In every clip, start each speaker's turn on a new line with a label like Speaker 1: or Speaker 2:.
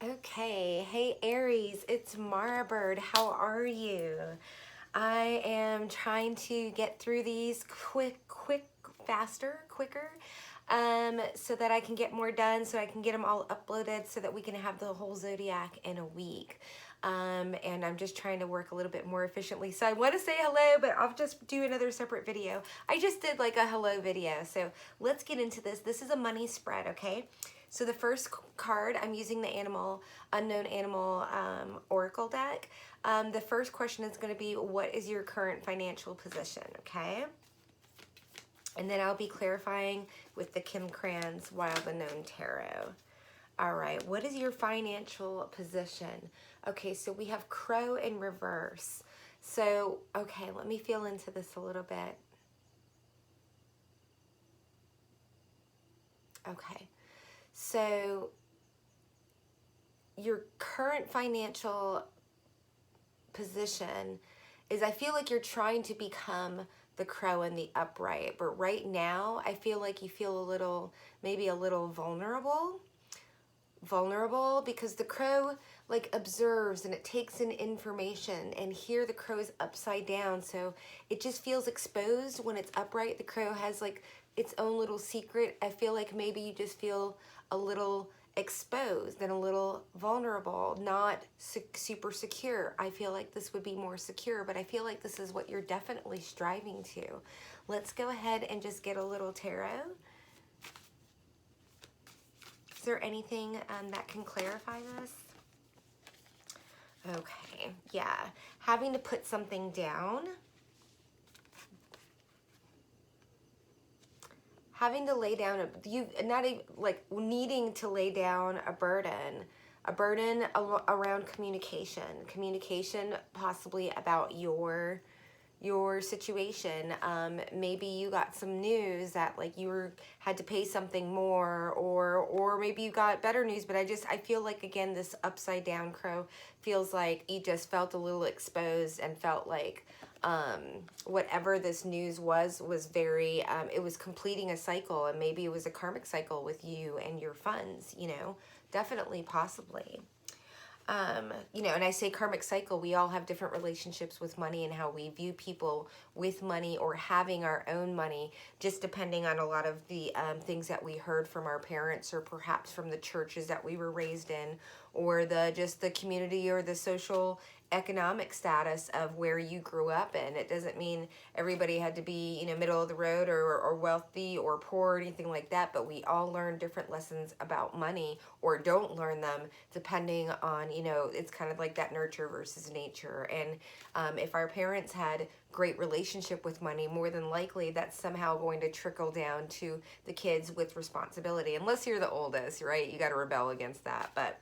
Speaker 1: Okay, hey Aries, it's Mara Bird. How are you? I am trying to get through these quicker, so that I can get more done, so I can get them all uploaded, so that we can have the whole zodiac in a week. And I'm just trying to work a little bit more efficiently. So I want to say hello, but I'll just do another separate video. I just did like a hello video, so let's get into this. This is a money spread, okay? So the first card, I'm using the unknown animal oracle deck. The first question is going to be, what is your current financial position, okay? And then I'll be clarifying with the Kim Kranz Wild Unknown Tarot. All right, what is your financial position? Okay, so we have Crow in reverse. So, okay, let me feel into this a little bit. Okay, so your current financial position is, I feel like you're trying to become the crow in the upright, but right now I feel like you feel a little, maybe a little vulnerable because the crow like observes and it takes in information, and here the crow is upside down, so it just feels exposed. When it's upright, the crow has like its own little secret. I feel like maybe you just feel a little exposed and a little vulnerable, not super secure. I feel like this would be more secure, but I feel like this is what you're definitely striving to. Let's go ahead and just get a little tarot. Is there anything that can clarify this? Okay, yeah. Having to put something down. Having to lay down, not even like needing to lay down a burden around communication possibly about your situation. Maybe you got some news that like had to pay something more, or maybe you got better news, but I feel like, again, this upside down crow feels like you just felt a little exposed and felt like whatever this news was very, it was completing a cycle, and maybe it was a karmic cycle with you and your funds, definitely, possibly. And I say karmic cycle, we all have different relationships with money and how we view people with money or having our own money, just depending on a lot of the things that we heard from our parents, or perhaps from the churches that we were raised in, or just the community or the social economic status of where you grew up in. It doesn't mean everybody had to be, middle of the road or wealthy or poor or anything like that, but we all learn different lessons about money, or don't learn them, depending on, it's kind of like that nurture versus nature. And if our parents had great relationship with money, more than likely that's somehow going to trickle down to the kids with responsibility, unless you're the oldest, right? You got to rebel against that. But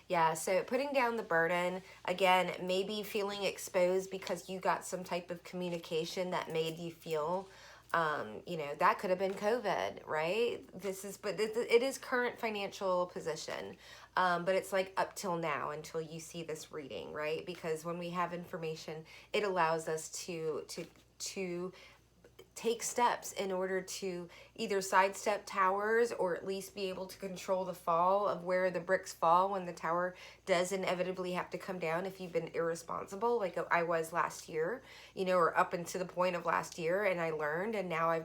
Speaker 1: yeah, so putting down the burden, again, maybe feeling exposed because you got some type of communication that made you feel, that could have been COVID, right? But it is current financial position, but it's like up till now, until you see this reading, right? Because when we have information, it allows us to take steps in order to either sidestep towers, or at least be able to control the fall of where the bricks fall when the tower does inevitably have to come down, if you've been irresponsible like I was last year, or up until the point of last year. And I learned, and now I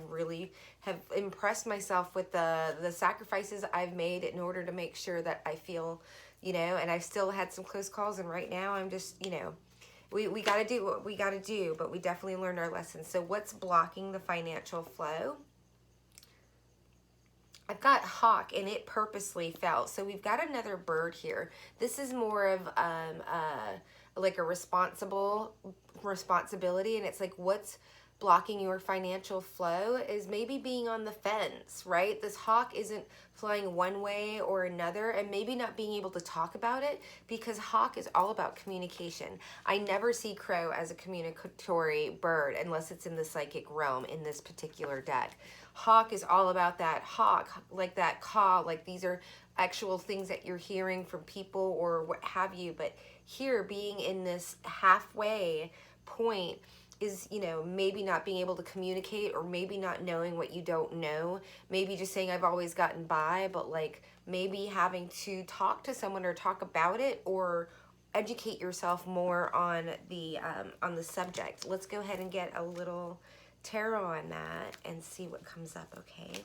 Speaker 1: really have impressed myself with the sacrifices I've made in order to make sure that I feel, and I've still had some close calls, and right now I'm just, we got to do what we got to do, but we definitely learned our lessons. So what's blocking the financial flow? I've got hawk, and it purposely fell. So we've got another bird here. This is more of like a responsibility, and it's like, what's blocking your financial flow is maybe being on the fence, right? This hawk isn't flying one way or another, and maybe not being able to talk about it, because hawk is all about communication. I never see crow as a communicatory bird unless it's in the psychic realm in this particular deck. Hawk is all about that hawk, like that caw, like these are actual things that you're hearing from people or what have you. But here, being in this halfway point is, maybe not being able to communicate, or maybe not knowing what you don't know, maybe just saying I've always gotten by, but like maybe having to talk to someone or talk about it or educate yourself more on the subject. Let's go ahead and get a little tarot on that and see what comes up, okay?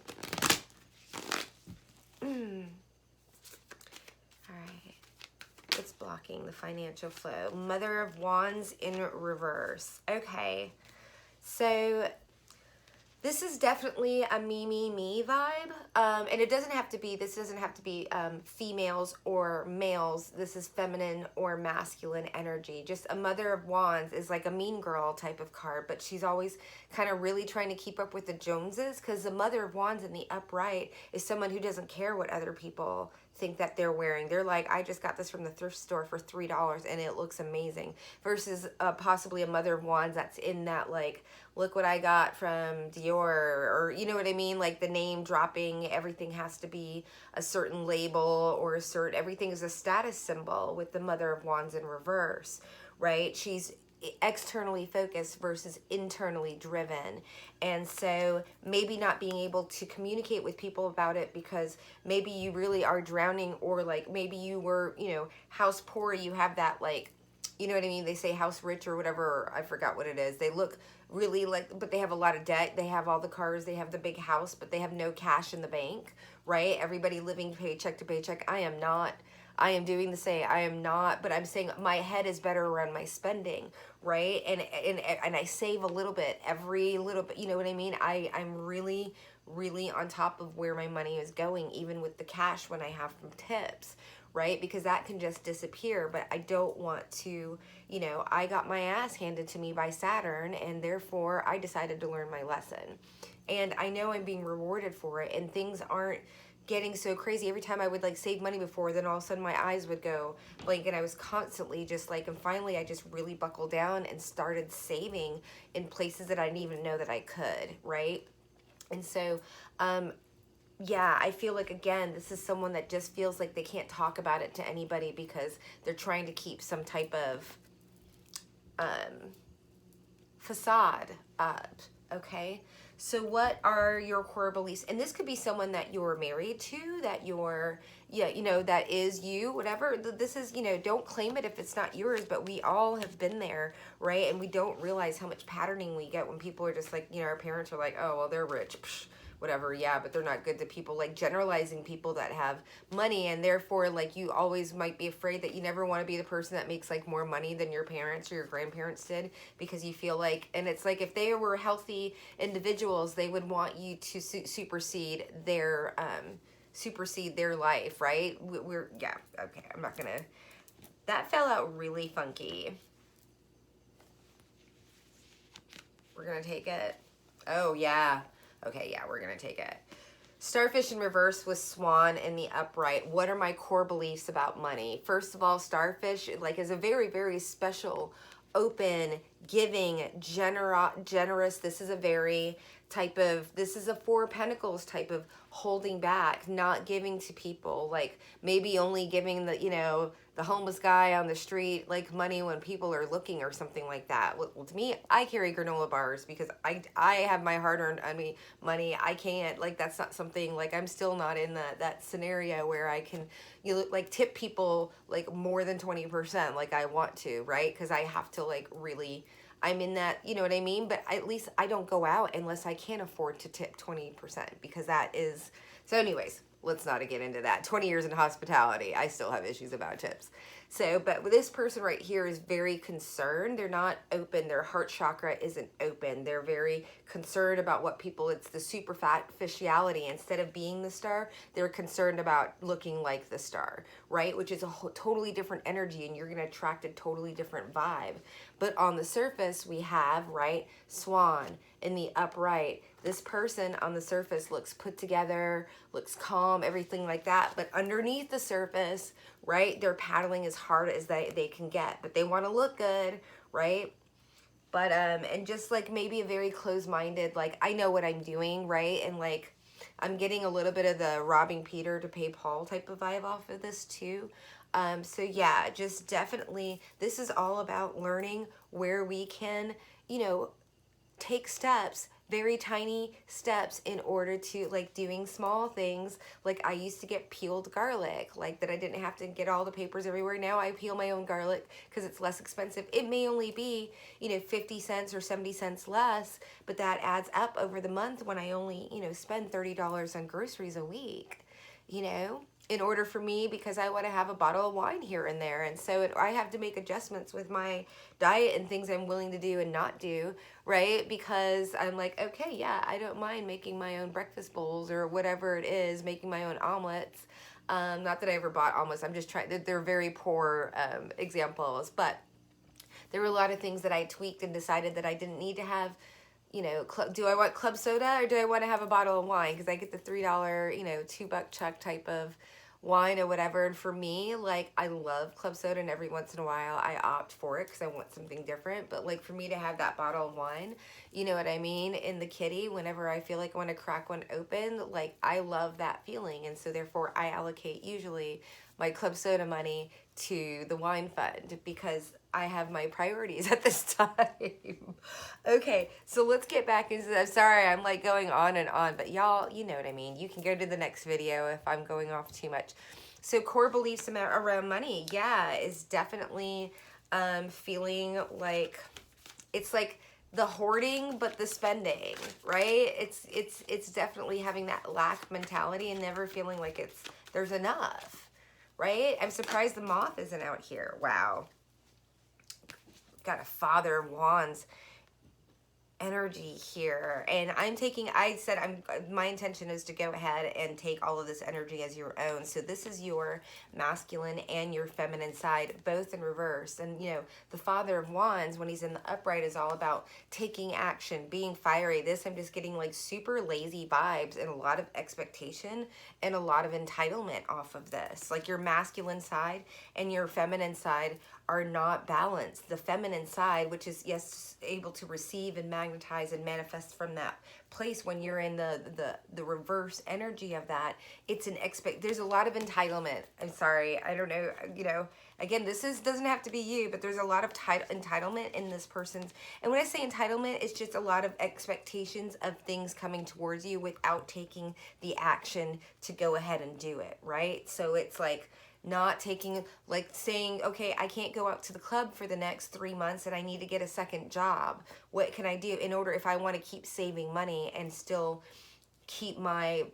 Speaker 1: All right. It's blocking the financial flow. Mother of Wands in reverse. Okay. So this is definitely a me vibe. And it doesn't have to be, this doesn't have to be females or males. This is feminine or masculine energy. Just a Mother of Wands is like a mean girl type of card, but she's always kind of really trying to keep up with the Joneses, because the Mother of Wands in the upright is someone who doesn't care what other people think that they're wearing. They're like, I just got this from the thrift store for $3 and it looks amazing. Versus possibly a Mother of Wands that's in that like, look what I got from Dior, or you know what I mean? Like the name dropping, everything has to be a certain label or everything is a status symbol with the Mother of Wands in reverse, right? She's externally focused versus internally driven. And so maybe not being able to communicate with people about it because maybe you really are drowning, or like maybe you were, you know, house poor, you have that like, you know what I mean? They say house rich or whatever. I forgot what it is. They look really like, but they have a lot of debt. They have all the cars. They have the big house, but they have no cash in the bank, right? Everybody living paycheck to paycheck. I am not. I am doing the same. I am not, but I'm saying my head is better around my spending, right? And I save a little bit, every little bit. You know what I mean? I'm really on top of where my money is going, even with the cash when I have from tips, right? Because that can just disappear. But I don't want to, you know, I got my ass handed to me by Saturn, and therefore I decided to learn my lesson. And I know I'm being rewarded for it, and things aren't getting so crazy. Every time I would like save money before, then all of a sudden my eyes would go blank, and I was constantly just like, and finally I just really buckled down and started saving in places that I didn't even know that I could, right? And so, yeah, I feel like, again, this is someone that just feels like they can't talk about it to anybody because they're trying to keep some type of facade up, okay? So what are your core beliefs? And this could be someone that you're married to, that you're, yeah, you know, that is you, whatever. This is, you know, don't claim it if it's not yours, but we all have been there, right? And we don't realize how much patterning we get when people are just like, you know, our parents are like, oh, well, they're rich, psh, whatever, yeah, but they're not good to people, like generalizing people that have money, and therefore like you always might be afraid that you never want to be the person that makes like more money than your parents or your grandparents did, because you feel like, and it's like if they were healthy individuals, they would want you to supersede their life, right? Yeah, okay, I'm not gonna, that fell out really funky. We're gonna take it. Oh yeah. Okay, yeah, we're going to take it. Starfish in reverse with Swan in the upright. What are my core beliefs about money? First of all, Starfish like is a very, very special, open, giving, generous. This is a very type of, this is a Four of Pentacles type of holding back, not giving to people, like maybe only giving the, you know, the homeless guy on the street like money when people are looking or something like that. Well, to me, I carry granola bars because I have my hard-earned money. I can't, like, that's not something, like, I'm still not in that scenario where I can, you know, like tip people like more than 20% like I want to, right? Because I have to like really, I'm in that, you know what I mean? But at least I don't go out unless I can't afford to tip 20%, because that is, so anyways, let's not get into that. 20 years in hospitality, I still have issues about tips. So, but this person right here is very concerned. They're not open. Their heart chakra isn't open. They're very concerned about what people, it's the superficiality. Instead of being the star, they're concerned about looking like the star, right? Which is a totally different energy, and you're going to attract a totally different vibe. But on the surface, we have, right, Swan in the upright. This person on the surface looks put together, looks calm, everything like that. But underneath the surface, right, they're paddling as hard as they can get. But they want to look good, right? But, and just like maybe a very closed-minded, like, I know what I'm doing, right? And like, I'm getting a little bit of the robbing Peter to pay Paul type of vibe off of this too. So yeah, just definitely, this is all about learning where we can, you know, take steps, very tiny steps, in order to, like, doing small things. Like, I used to get peeled garlic, like, that I didn't have to get all the papers everywhere. Now I peel my own garlic because it's less expensive. It may only be, you know, 50 cents or 70 cents less, but that adds up over the month when I only, you know, spend $30 on groceries a week, you know, in order for me, because I want to have a bottle of wine here and there. And so I have to make adjustments with my diet and things I'm willing to do and not do, right? Because I'm like, okay, yeah, I don't mind making my own breakfast bowls or whatever it is, making my own omelets. Not that I ever bought omelets. I'm just trying, they're very poor examples, but there were a lot of things that I tweaked and decided that I didn't need to have. You know, do I want club soda or do I want to have a bottle of wine? Because I get the $3, you know, $2 chuck type of wine or whatever. And for me, like, I love club soda, and every once in a while I opt for it because I want something different. But like, for me to have that bottle of wine, you know what I mean, in the kitty, whenever I feel like I want to crack one open, like, I love that feeling. And so therefore I allocate usually my club soda money to the wine fund because I have my priorities at this time. Okay, so let's get back into that. Sorry, I'm like going on and on, but y'all, you know what I mean. You can go to the next video if I'm going off too much. So core beliefs around money, yeah, is definitely feeling like it's like the hoarding but the spending, right? It's definitely having that lack mentality and never feeling like there's enough, right? I'm surprised the moth isn't out here. Wow. Got a Father of Wands energy here, and I said my intention is to go ahead and take all of this energy as your own. So this is your masculine and your feminine side, both in reverse. And you know, the Father of Wands, when he's in the upright, is all about taking action, being fiery. This, I'm just getting like super lazy vibes and a lot of expectation and a lot of entitlement off of this. Like, your masculine side and your feminine side are not balanced. The feminine side, which is, yes, able to receive and magnetize and manifest from that place, when you're in the reverse energy of that, it's there's a lot of entitlement. I'm sorry, I don't know, you know, again, doesn't have to be you, but there's a lot of entitlement in this person's. And when I say entitlement, it's just a lot of expectations of things coming towards you without taking the action to go ahead and do it, right? So it's like, not taking, like, saying, okay, I can't go out to the club for the next 3 months and I need to get a second job. What can I do in order, if I want to keep saving money and still keep my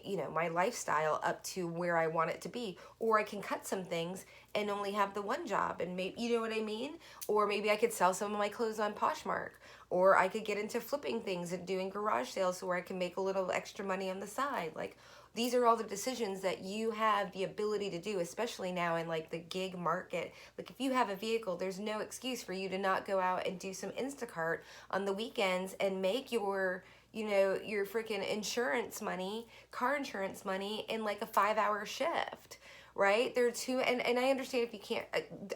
Speaker 1: you know, my lifestyle up to where I want it to be? Or I can cut some things and only have the one job, and maybe, you know what I mean? Or maybe I could sell some of my clothes on Poshmark, or I could get into flipping things and doing garage sales where I can make a little extra money on the side. Like, these are all the decisions that you have the ability to do, especially now in like the gig market. Like, if you have a vehicle, there's no excuse for you to not go out and do some Instacart on the weekends and make your, you know, your freaking insurance money, car insurance money, in like a 5-hour shift, right? There are two, and I understand if you can't,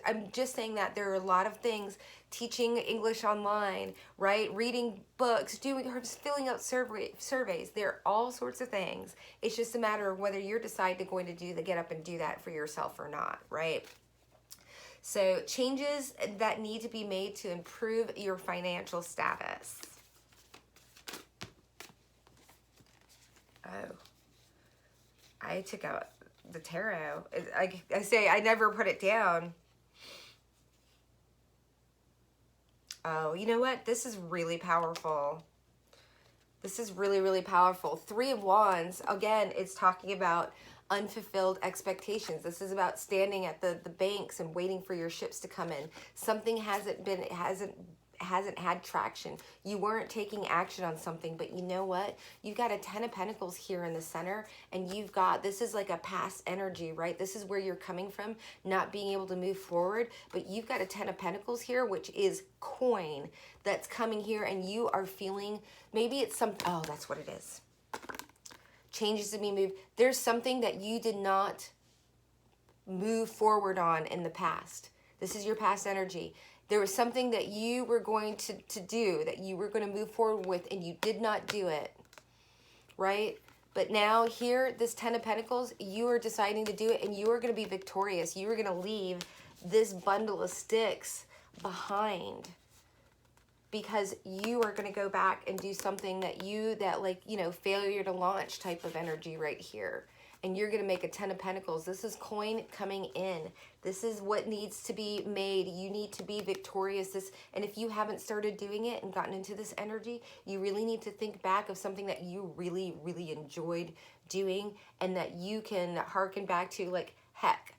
Speaker 1: I'm just saying that there are a lot of things, teaching English online, right? Reading books, just filling out surveys. There are all sorts of things. It's just a matter of whether you're going to get up and do that for yourself or not, right? So changes that need to be made to improve your financial status. Oh, I took out the tarot. I say I never put it down. Oh, you know what? This is really powerful. This is really, really powerful. 3 of Wands, again, it's talking about unfulfilled expectations. This is about standing at the banks and waiting for your ships to come in. Something hasn't had traction. You weren't taking action on something, but you know what? You've got a 10 of Pentacles here in the center, and this is like a past energy, right? This is where you're coming from, not being able to move forward, but you've got a 10 of Pentacles here, which is coin that's coming here, and you are feeling, maybe it's oh, that's what it is. Changes to be moved. There's something that you did not move forward on in the past. This is your past energy. There was something that you were going to do, that you were going to move forward with, and you did not do it, right? But now here, this 10 of Pentacles, you are deciding to do it, and you are going to be victorious. You are going to leave this bundle of sticks behind, because you are going to go back and do something that like, you know, failure to launch type of energy right here. And you're going to make a 10 of Pentacles. This is coin coming in. This is what needs to be made. You need to be victorious. And if you haven't started doing it and gotten into this energy, you really need to think back of something that you really, really enjoyed doing and that you can hearken back to, like, heck.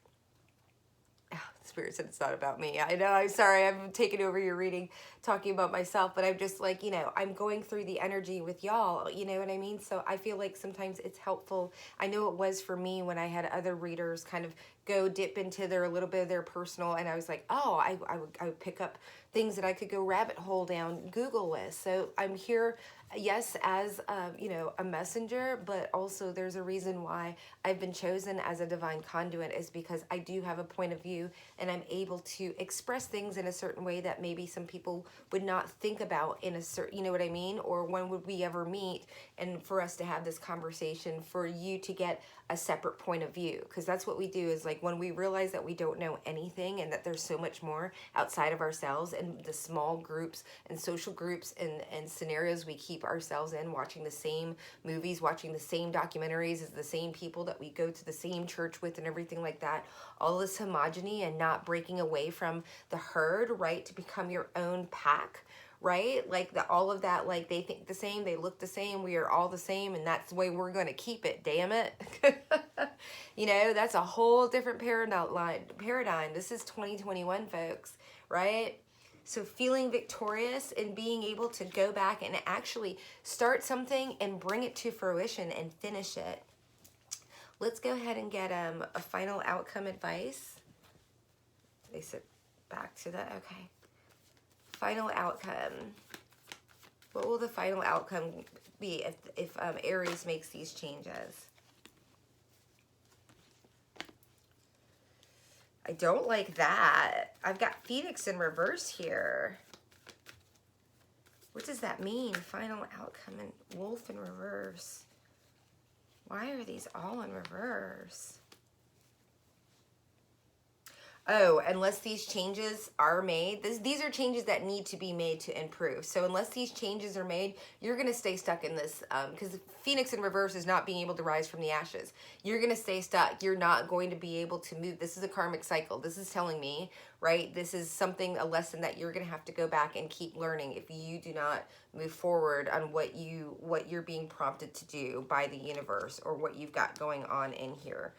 Speaker 1: Spirit said it's not about me. I know, I'm sorry, I'm taking over your reading, talking about myself, but I'm just like, you know, I'm going through the energy with y'all, you know what I mean? So I feel like sometimes it's helpful. I know it was for me when I had other readers kind of go dip into a little bit of their personal, and I was like, oh, I would pick up things that I could go rabbit hole down Google with. So I'm here, yes, as you know, a messenger, but also there's a reason why I've been chosen as a divine conduit, is because I do have a point of view and I'm able to express things in a certain way that maybe some people would not think about in a certain, you know what I mean? Or when would we ever meet? And for us to have this conversation, for you to get a separate point of view, because that's what we do, is like when we realize that we don't know anything and that there's so much more outside of ourselves and the small groups and social groups and scenarios we keep ourselves in, watching the same movies, watching the same documentaries as the same people that we go to the same church with and everything like that, all this homogeny and not breaking away from the herd, right, to become your own pack, right? Like all of that, like they think the same, they look the same, we are all the same, and that's the way we're going to keep it, damn it. You know, that's a whole different paradigm. This is 2021, folks, right? So feeling victorious and being able to go back and actually start something and bring it to fruition and finish it. Let's go ahead and get a final outcome advice. They said back to the, okay. Final outcome. What will the final outcome be if Aries makes these changes? I don't like that. I've got Phoenix in reverse here. What does that mean? Final outcome and Wolf in reverse. Why are these all in reverse? Oh, unless these changes are made, these are changes that need to be made to improve. So unless these changes are made, you're going to stay stuck in this, because Phoenix in reverse is not being able to rise from the ashes. You're going to stay stuck. You're not going to be able to move. This is a karmic cycle. This is telling me, right? This is something, a lesson that you're going to have to go back and keep learning if you do not move forward on what you're being prompted to do by the universe or what you've got going on in here.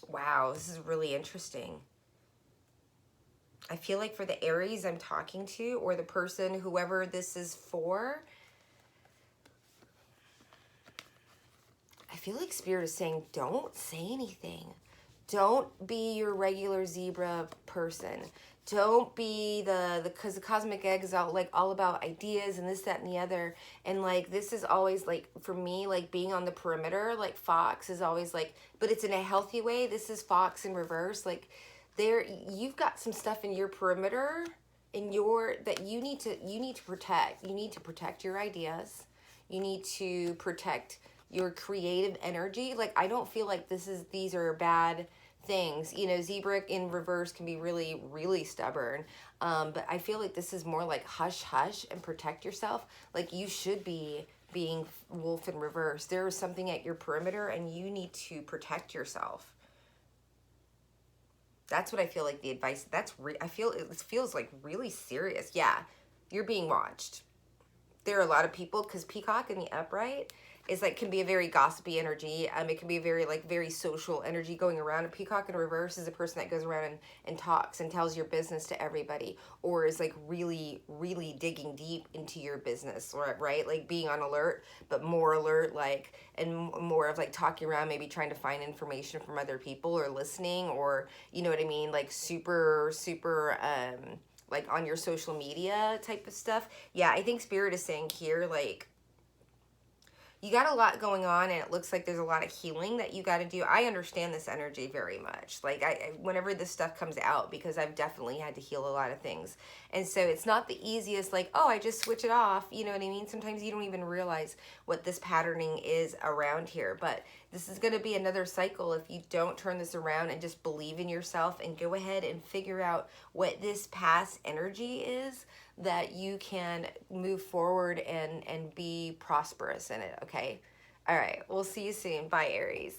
Speaker 1: Wow, this is really interesting. I feel like for the Aries I'm talking to, or the person, whoever this is for, I feel like Spirit is saying, don't say anything. Don't be your regular zebra person. Don't be because the cosmic egg is all about ideas and this, that, and the other. And like, this is always like, for me, like being on the perimeter, like Fox is always like, but it's in a healthy way. This is Fox in reverse. Like you've got some stuff in your perimeter that you need to protect. You need to protect your ideas. You need to protect your creative energy. Like, I don't feel like these are bad things. You know, zebra in reverse can be really, really stubborn. But I feel like this is more like hush, hush and protect yourself. Like you should be being wolf in reverse. There is something at your perimeter and you need to protect yourself. That's what I feel like the advice, I feel it feels like really serious. Yeah, you're being watched. There are a lot of people, because Peacock in the upright is like, can be a very gossipy energy. It can be a very social energy going around. A Peacock in reverse is a person that goes around and talks and tells your business to everybody, or is like really, really digging deep into your business, right? Like being on alert, but more alert, like, and more of like talking around, maybe trying to find information from other people or listening, or, you know what I mean? Like super, like on your social media type of stuff. Yeah, I think Spirit is saying here, like, you got a lot going on, and it looks like there's a lot of healing that you got to do. I understand this energy very much. Like whenever this stuff comes out, because I've definitely had to heal a lot of things. And so it's not the easiest, like, oh, I just switch it off. You know what I mean? Sometimes you don't even realize what this patterning is around here. But this is going to be another cycle if you don't turn this around and just believe in yourself and go ahead and figure out what this past energy is, that you can move forward and be prosperous in it. Okay. All right. We'll see you soon. Bye, Aries.